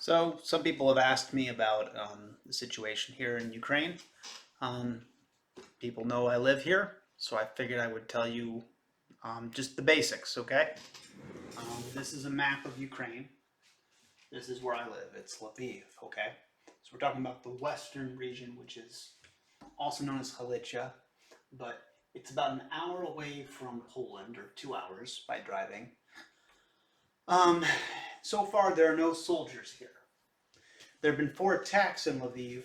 So, some people have asked me about the situation here in Ukraine. Um, People know I live here, so I figured I would tell you just the basics, okay? This is a map of Ukraine. This is where I live. It's Lviv, okay? So, we're talking about the western region, which is also known as Galicia, but it's about an hour away from Poland, or 2 hours by driving. Um, so far, there are no soldiers here. There have been 4 attacks in Lviv.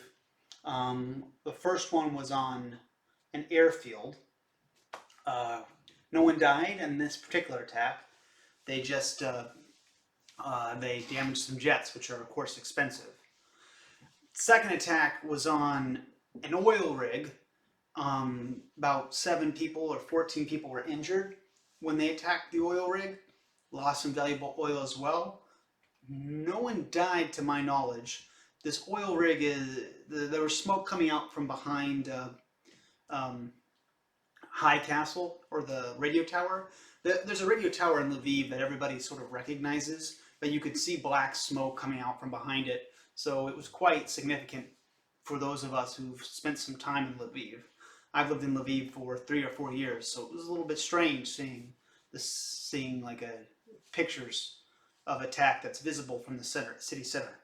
The first one was on an airfield. No one died in this particular attack. They just they damaged some jets, which are of course expensive. Second attack was on an oil rig. About 7 people or 14 people were injured when they attacked the oil rig. Lost some valuable oil as well. No one died to my knowledge. This oil rig there was smoke coming out from behind um, High Castle, or the radio tower. There's a radio tower in Lviv that everybody sort of recognizes, but you could see black smoke coming out from behind it. So it was quite significant for those of us who've spent some time in Lviv. I've lived in Lviv for 3 or 4 years, so it was a little bit strange seeing like pictures of attack that's visible from the city center.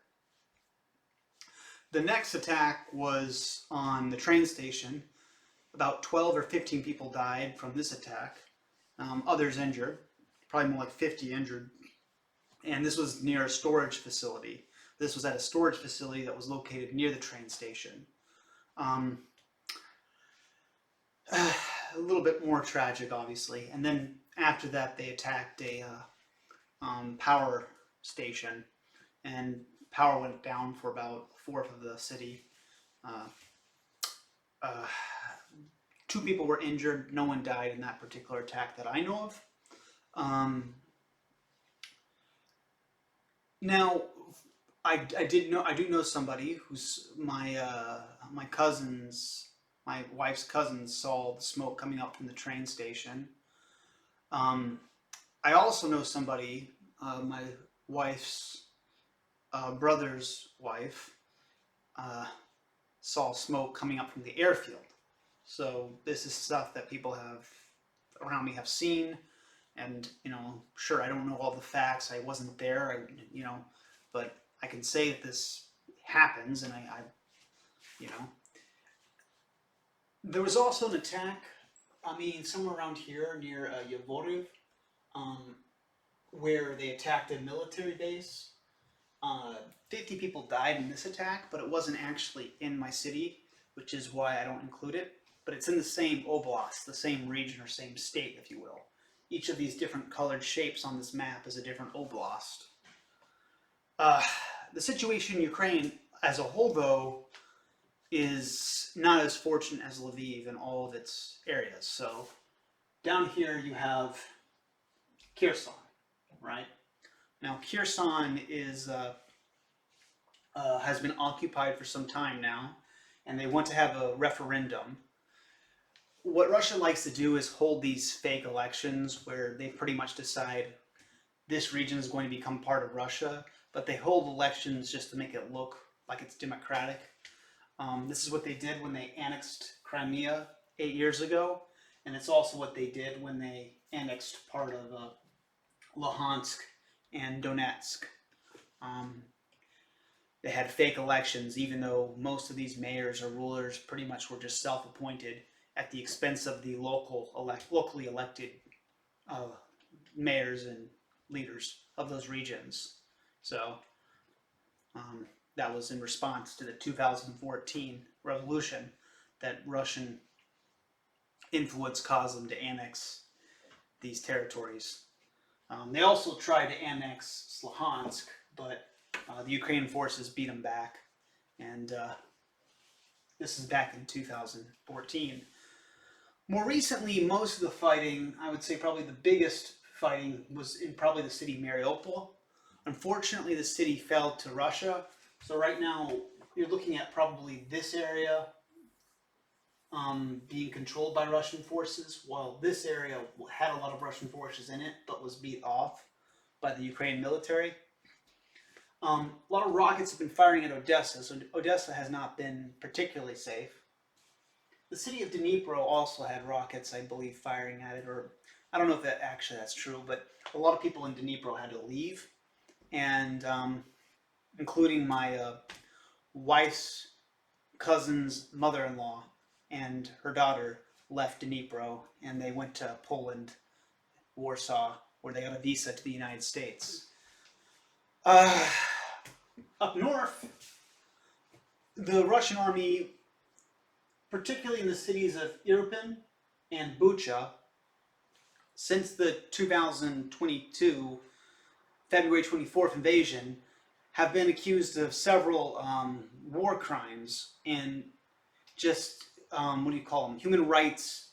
The next attack was on the train station. About 12 or 15 people died from this attack. Others injured, probably more like 50 injured. And this was near a storage facility. This was at a storage facility that was located near the train station. Um, a little bit more tragic, obviously. And then after that, they attacked a power station, and power went down for about a fourth of the city. Uh, uh, 2 people were injured. No one died in that particular attack that I know of. Now, I do know somebody who's my cousins, my wife's cousins saw the smoke coming up from the train station. Um, I also know somebody, my wife's brother's wife, uh, saw smoke coming up from the airfield. So this is stuff that people have around me have seen, and sure, I don't know all the facts. I wasn't there, but I can say that this happens, and I you know, there was also an attack. I mean, somewhere around here near Yavoriv, um, where they attacked a military base. 50 people died in this attack, but it wasn't actually in my city, which is why I don't include it. But it's in the same oblast, the same region or same state, if you will. Each of these different colored shapes on this map is a different oblast. Uh, the situation in Ukraine as a whole, though, is not as fortunate as Lviv in all of its areas. So down here you have Kherson, right? Now Kherson has been occupied for some time now, and they want to have a referendum. What Russia likes to do is hold these fake elections where they pretty much decide this region is going to become part of Russia, but they hold elections just to make it look like it's democratic. This is what they did when they annexed Crimea 8 years ago, and it's also what they did when they annexed part of Luhansk and Donetsk. They had fake elections, even though most of these mayors or rulers pretty much were just self-appointed at the expense of the locally elected uh, mayors and leaders of those regions. So that was in response to the 2014 revolution that Russian influence caused them to annex these territories. They also tried to annex Luhansk, but the Ukrainian forces beat them back, and this is back in 2014. More recently, most of the fighting, I would say probably the biggest fighting, was in probably the city Mariupol. Unfortunately, the city fell to Russia, so right now you're looking at probably this area being controlled by Russian forces, while this area had a lot of Russian forces in it, but was beat off by the Ukrainian military. A lot of rockets have been firing at Odessa, so Odessa has not been particularly safe. The city of Dnipro also had rockets, I believe, firing at it, or I don't know if that's true, but a lot of people in Dnipro had to leave, and including my wife's cousin's mother-in-law and her daughter left Dnipro, and they went to Poland, Warsaw, where they got a visa to the United States. Uh, Up north, the Russian army, particularly in the cities of Irpin and Bucha, since the 2022 February 24th invasion, have been accused of several war crimes and just, what do you call them, human rights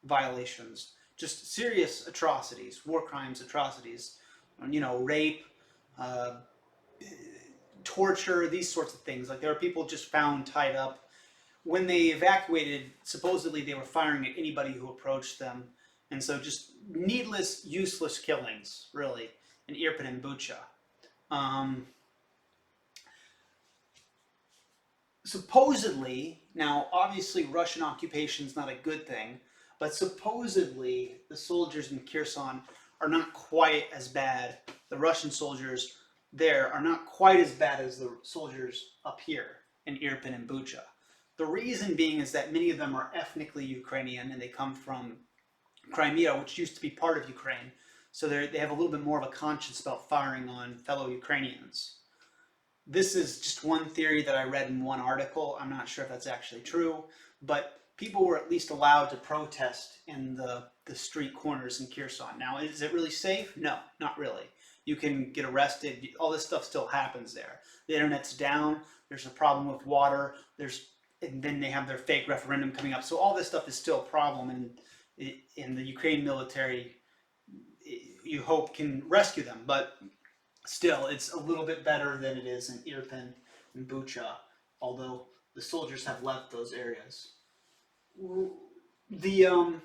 violations, just serious atrocities, war crimes, atrocities, rape, uh, torture, these sorts of things. Like there are people just found tied up. When they evacuated, supposedly they were firing at anybody who approached them. And so just needless, useless killings, really, in Irpin and Bucha. Supposedly, now obviously Russian occupation is not a good thing, but supposedly the soldiers in Kherson are not quite as bad. The Russian soldiers there are not quite as bad as the soldiers up here in Irpin and Bucha. The reason being is that many of them are ethnically Ukrainian and they come from Crimea, which used to be part of Ukraine. So they have a little bit more of a conscience about firing on fellow Ukrainians. This is just one theory that I read in one article. I'm not sure if that's actually true, but people were at least allowed to protest in the street corners in Kherson. Now, is it really safe? No, not really. You can get arrested. All this stuff still happens there. The internet's down. There's a problem with water. And then they have their fake referendum coming up. So all this stuff is still a problem, and in the Ukraine military, you hope can rescue them. But still, it's a little bit better than it is in Irpin and Bucha, although the soldiers have left those areas. The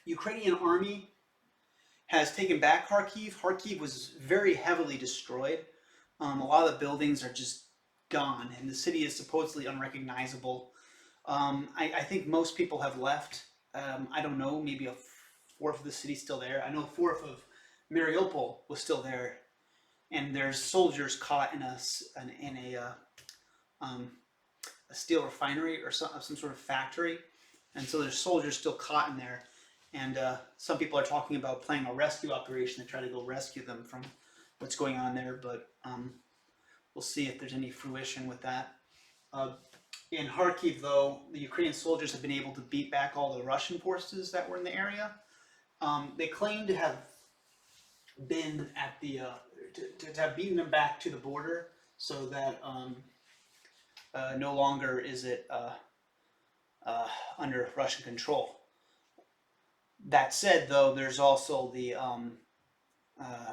Ukrainian army has taken back Kharkiv. Kharkiv was very heavily destroyed. A lot of the buildings are just gone, and the city is supposedly unrecognizable. I think most people have left. I don't know, maybe a fourth of the city's still there. I know a fourth of Mariupol was still there, and there's soldiers caught in a steel refinery or some sort of factory, and so there's soldiers still caught in there. And some people are talking about planning a rescue operation to try to go rescue them from what's going on there, but we'll see if there's any fruition with that. In Kharkiv, though, the Ukrainian soldiers have been able to beat back all the Russian forces that were in the area. They claim to have been at the to have beaten them back to the border, so that no longer is it under Russian control. That said, though, there's also the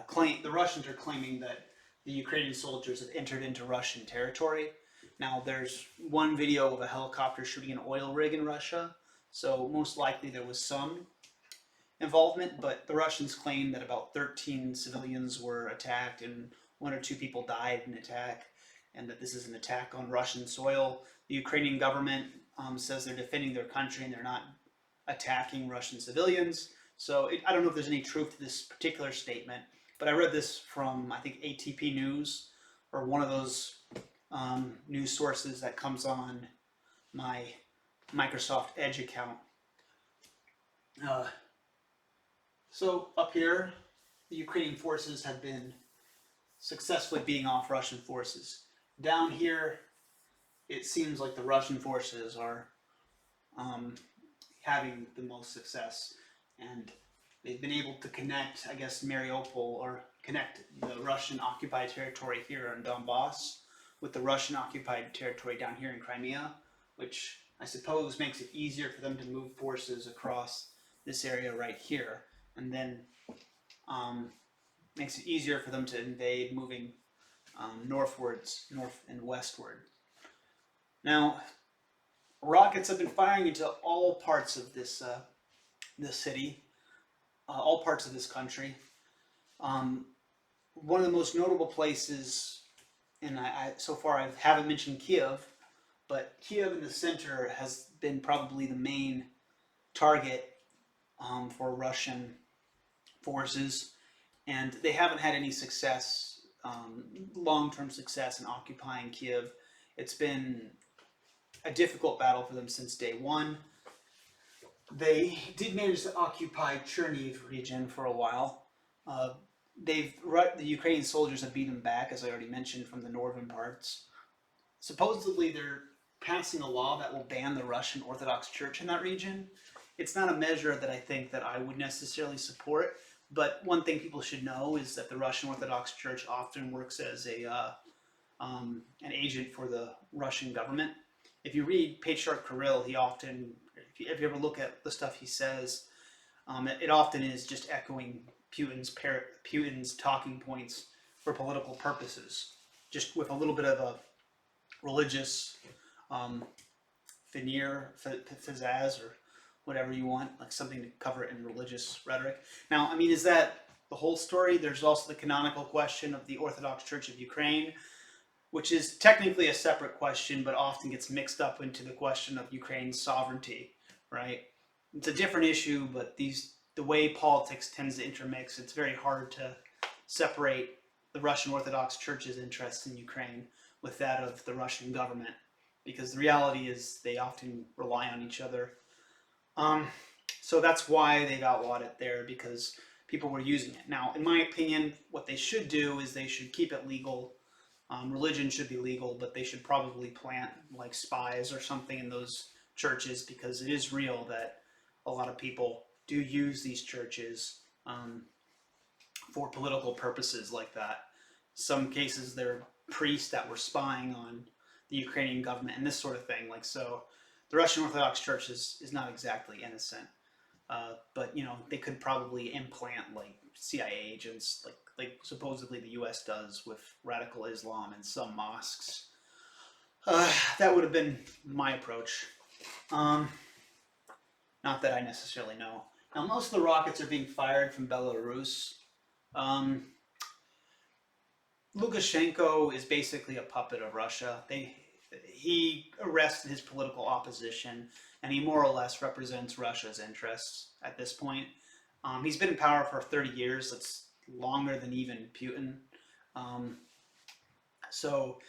claim. The Russians are claiming that the Ukrainian soldiers have entered into Russian territory. Now, there's one video of a helicopter shooting an oil rig in Russia, so most likely there was some involvement, but the Russians claim that about 13 civilians were attacked and 1 or 2 people died in the attack, and that this is an attack on Russian soil. The Ukrainian government says they're defending their country and they're not attacking Russian civilians. So I don't know if there's any truth to this particular statement, but I read this from, I think, ATP News, or one of those news sources that comes on my Microsoft Edge account. So up here, the Ukrainian forces have been successfully beating off Russian forces. Down here, it seems like the Russian forces are having the most success, and they've been able to connect, I guess, Mariupol, or connect the Russian occupied territory here in Donbass with the Russian occupied territory down here in Crimea, which I suppose makes it easier for them to move forces across this area right here, and then makes it easier for them to invade moving north and westward. Now, rockets have been firing into all parts of this city, all parts of this country. One of the most notable places and so far I haven't mentioned Kiev, but Kiev in the center has been probably the main target for Russian forces, and they haven't had any success, long-term success in occupying Kiev. It's been a difficult battle for them since day one. They did manage to occupy Cherniv region for a while. Uh, the Ukrainian soldiers have beaten back, as I already mentioned, from the northern parts. Supposedly, they're passing a law that will ban the Russian Orthodox Church in that region. It's not a measure that I think that I would necessarily support, but one thing people should know is that the Russian Orthodox Church often works as an agent for the Russian government. If you read Patriarch Kirill, he often, if you ever look at the stuff he says, it often is just echoing Putin's talking points for political purposes, just with a little bit of a religious veneer, pizzazz, or whatever you want, like something to cover it in religious rhetoric. Now, I mean, is that the whole story? There's also the canonical question of the Orthodox Church of Ukraine, which is technically a separate question, but often gets mixed up into the question of Ukraine's sovereignty, right? It's a different issue, but the way politics tends to intermix, it's very hard to separate the Russian Orthodox Church's interests in Ukraine with that of the Russian government, because the reality is they often rely on each other. So that's why they've outlawed it there, because people were using it. Now, in my opinion, what they should do is they should keep it legal. Religion should be legal, but they should probably plant like spies or something in those churches, because it is real that a lot of people do use these churches for political purposes like that. Some cases they're priests that were spying on the Ukrainian government and this sort of thing. Like, so the Russian Orthodox Church is not exactly innocent, but you know, they could probably implant like CIA agents, like supposedly the U.S. does with radical Islam in some mosques. That would have been my approach. Not that I necessarily know. Now, most of the rockets are being fired from Belarus. Lukashenko is basically a puppet of Russia. He arrested his political opposition, and he more or less represents Russia's interests at this point. He's been in power for 30 years. That's longer than even Putin. So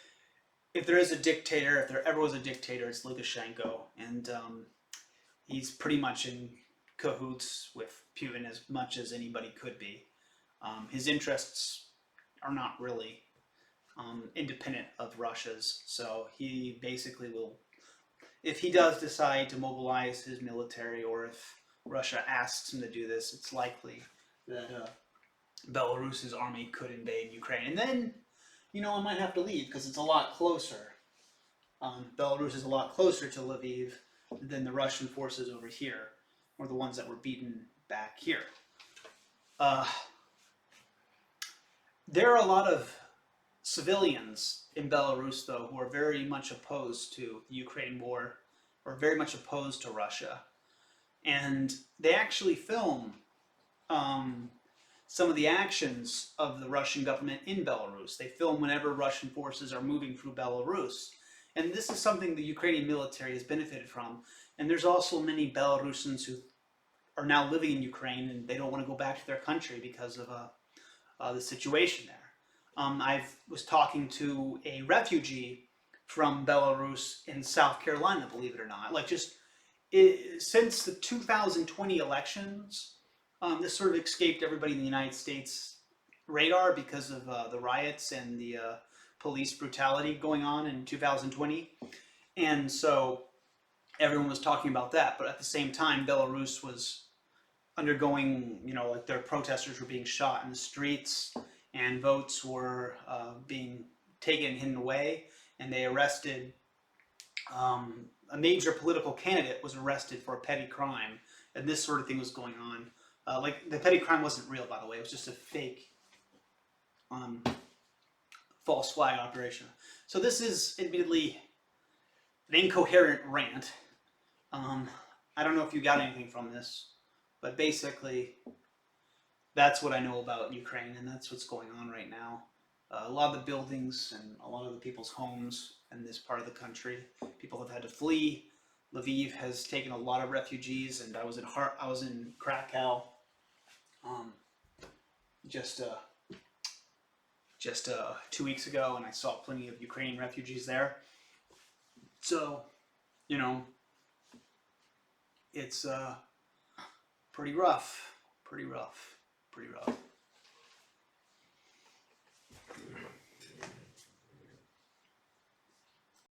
if there is a dictator, if there ever was a dictator, it's Lukashenko. And he's pretty much in cahoots with Putin as much as anybody could be. His interests are not really independent of Russia's. So he basically will, if he does decide to mobilize his military, or if Russia asks him to do this, it's likely that Belarus's army could invade Ukraine. And then, you know, I might have to leave because it's a lot closer. Belarus is a lot closer to Lviv than the Russian forces over here, or the ones that were beaten back here. There are a lot of civilians in Belarus, though, who are very much opposed to the Ukraine war, or very much opposed to Russia. And they actually film some of the actions of the Russian government in Belarus. They film whenever Russian forces are moving through Belarus. And this is something the Ukrainian military has benefited from. And there's also many Belarusians who are now living in Ukraine, and they don't want to go back to their country because of the situation there. I was talking to a refugee from Belarus in South Carolina, believe it or not. Like, since the 2020 elections, this sort of escaped everybody in the United States radar because of the riots and the police brutality going on in 2020. And so everyone was talking about that. But at the same time, Belarus was undergoing, you know, like their protesters were being shot in the streets, and votes were being taken and hidden away, and they arrested a major political candidate was arrested for a petty crime, and this sort of thing was going on. Like, the petty crime wasn't real, by the way; it was just a fake, false flag operation. So this is admittedly an incoherent rant. I don't know if you got anything from this, but basically, that's what I know about Ukraine, and that's what's going on right now. A lot of the buildings and a lot of the people's homes in this part of the country, people have had to flee. Lviv has taken a lot of refugees, and I was in Krakow, um, just 2 weeks ago, and I saw plenty of Ukrainian refugees there. So, you know, it's pretty rough, pretty rough, pretty rough.